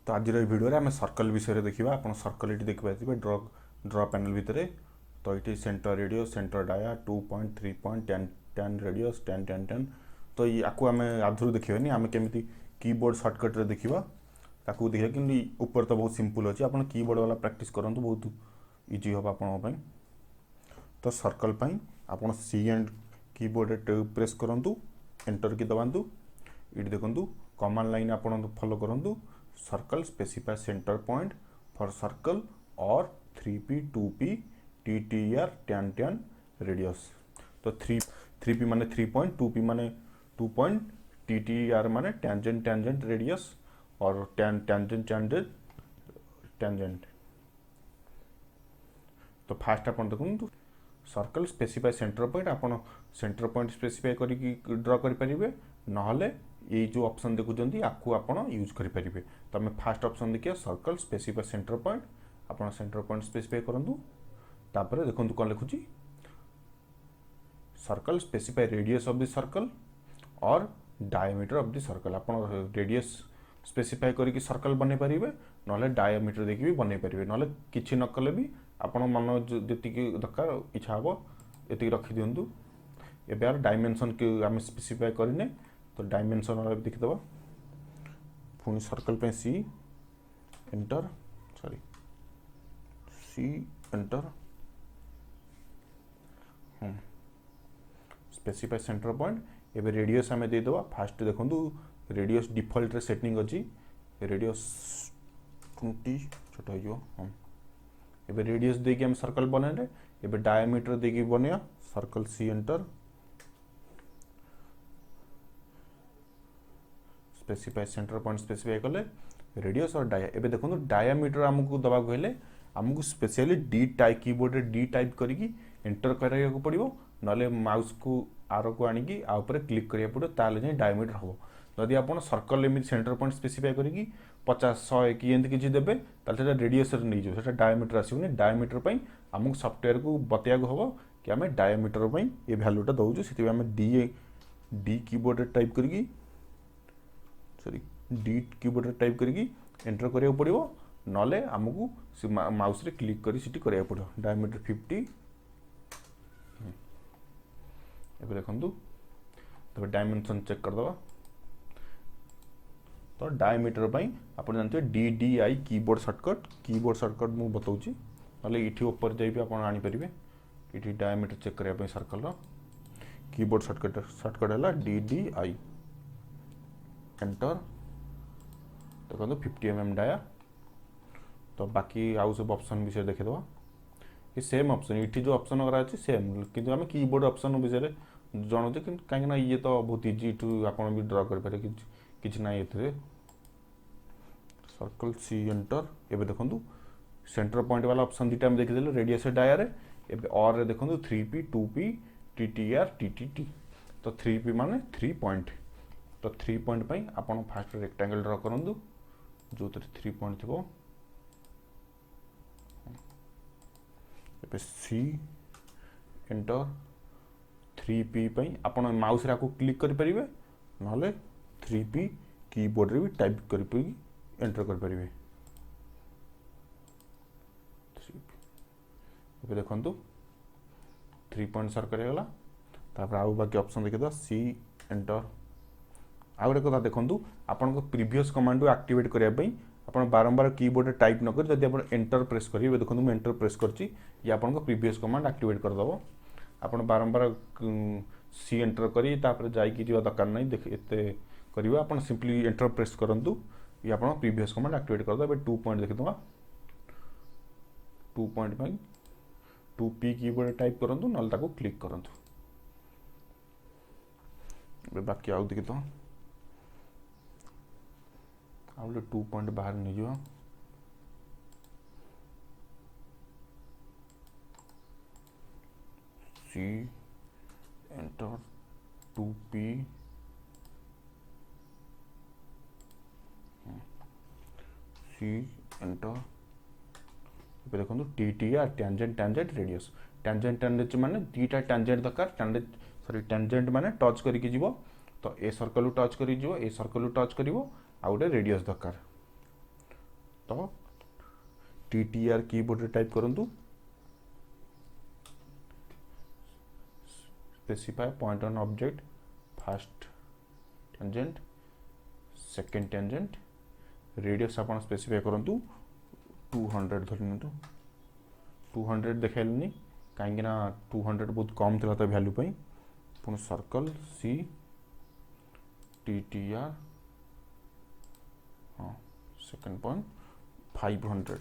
तो आज भिडियो आम सर्कल विषय देखा आप सर्कल ये देखिए ड्र पैनल भितर तो ये center radius center dia 2.3.10 radius 10 तो आपको आम आधुरी देखानी आम केमी कीबोर्ड सर्टकट देखा ताकू देखा कि ऊपर तो बहुत सिंपल अच्छे आप कीबोर्ड वाला प्रैक्टिस करूँ बहुत इजी हम आप तो सर्कल आप सी एंड कीबोर्ड प्रेस करूँ एंटर की दबातु ये देखूँ कमांड लाइन आप फॉलो करूँ circle specify centre point for circle और 3p 2p ttr 10 रेडियस तो 3p माने 3 पॉइंट 2p माने 2 पॉइंट ttr माने टेंजेंट रेडियस और टेंजेंट तो फास्ट आप देखो सर्कल स्पेसिफाई सेंटर पॉइंट आप सेंटर पॉइंट स्पेसिफाई करके ड्र करें नहले ये जो ऑप्शन देखुं आपको आप यूज करेंगे तो आम फास्ट ऑप्शन देखिए सर्कल स्पेसिफाई सेंटर पॉइंट आप सेंटर पॉइंट स्पेसिफाई करूँ तापर देखो कौन लिखुची circle specify radius of the circle और डायमीटर ऑफ द सर्कल आप रेडियस स्पेसिफाई करके सर्कल बन पारे ना डायमीटर देखिए भी बन पारे ना कि न कले भी आप मन जी दरकार इच्छा हम ये रखी दिंतु एवं डायमेंशन के आम स्पेसिफाई करने तो डायमेंशन वाला भी देखीद पुणी सर्कल पे C enter sorry C enter specify centre point एवं रेडियस आम देदेवा फास्ट देखो रेडियस डिफॉल्ट रे सेटिंग अच्छी रेडियस 20 छोट हो एवं रेडियस देकी आम सर्कल बनैले एवं डायमीटर देकी बनया circle C enter specify centre point specify कले रेडियस और डाया एबे देखो डायामीटर आमको दबा कहले आमको स्पेशली डी टाइप कीबोर्ड रे डी टाइप करिकी एंटर करिया पड़ो ना माउस को आर को आनिकी आ ऊपर क्लिक करिया पड़ो ताले जे डायमीटर हम जदि आप सर्कल एमती सेंटर पॉइंट स्पेसिफाई करिकी 50 100 कि एमती किसी देबे ताले रेडियस नहीं जो सेटा डायमीटर आसबनी डायमीटर पई आमको सॉफ्टवेयर को बतैया हम कि आम डायमीटर पई ये वैल्यूटा दउछु सेति आम डी कीबोर्ड रे टाइप करिकी सॉरी डी कीबोर्ड टाइप करके एंटर करिया पड़ो नले आमको माउस रे क्लिक करी सिटी करिया पड़ो डायमीटर 50 एबे देखंतु तो डायमेंशन चेक कर दवा तो डायमीटर पई आपण जानते DDI कीबोर्ड शॉर्टकट मु बताउची नले इठी ऊपर जाई भी आपण आनी परिबे इठी डायमीटर चेक करिया पई सर्कल रो कीबोर्ड शॉर्टकट हैला DDI एंटर देखो 50 mm डाया तो बाकी आउ सब ऑप्शन विषय देखीद ये सेम ऑप्शन ये जो ऑप्शन वगैरह अच्छी सेम किंतु आम कीबोर्ड ऑप्शन विषय जानूचे कहीं ये तो बहुत इजी टू आप भी ड्र करें कि ना ये सर्कल सी एंटर एवं देखो सेंटर पॉइंट वाला ऑप्शन दुटा देखीदे रेडियस डाया और देखो 3p 2p ttr ttt तो 3p माने 3 पॉइंट तो 3 पॉइंट पाई आपण फास्ट रेक्टेंगल ड्र करंतु जो 3 पॉइंट थो ए सी एंटर 3p पाई आपण माउस रे क्लिक करि परिबे नले 3p कीबोर्ड रे भी टाइप करि पई एंटर कर परिबे 3p ए देखंतु 3 पॉइंट सर्कल हेला तापर आउ बाकी ऑप्शन देखिदा सी एंटर आउ गोटे कथा देखो आपन प्रीवियस कमांड को एक्टिवेट करने आप बारंबार कीबोर्ड टाइप न कर जब आप एंटर प्रेस करेंगे देखो मुझे एंटर प्रेस करची ये आपन प्रीवियस कमांड एक्टिवेट करदेव आप बारंबार सी एंटर करी तापर जाइए दरकार नहीं देख एते करिवे आप सिंपली एंटर प्रेस करूँ ये आप प्रीवियस कमांड एक्टिवेट करदे 2 पॉइंट देखी 2 पॉइंट 2p कीबोर्ड टाइप करूँ ना क्लिक करूँ बाकी आउ देखी आउ 2 पॉइंट बाहर नहीं जो C enter 2p C enter देखो ttr टेंजेंट रेडियस माने दीटा टेंजेंट दरकार टेंजेंट माने टच करके जीवो तो ए सर्कल टच करी जीवो ए सर्कल टच करिवो आ गोटे रेडियस दरकार तो TTR कीबोर्ड रे टाइप करंतु specify point on object first tangent second tangent radius आपण स्पेसिफाई करंतु 200 धरनितु 200 देखाइलनी कहीं ना 200 बहुत कम था तो वैल्यू पर पुणी सर्कल सी TTR हाँ सेकेंड पॉइंट 500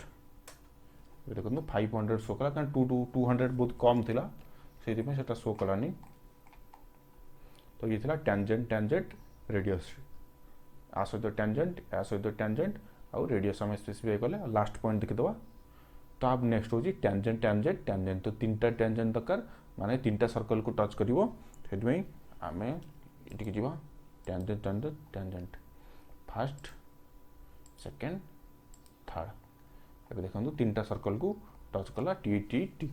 देखो 500 शो कला कारण 200 बहुत कम थिला से शो कलानी तो ये थिला टेंजेंट टेंजेंट रेडियस आ सहित टेंजेंट आउ रेडियस आम स्पेसिफाई कले लास्ट पॉइंट देखीदे तो आप नेक्स्ट हूँ टेंजेंट टेंजेंट टेंजेंट तो 3टा टेंजेंट दरकार माने 3टा सर्कल को टच करिवो सेतमें आमे इटिक जीवा tangent tangent tangent first second third A देखंतु 3टा सर्कल को टच कला टी टी टी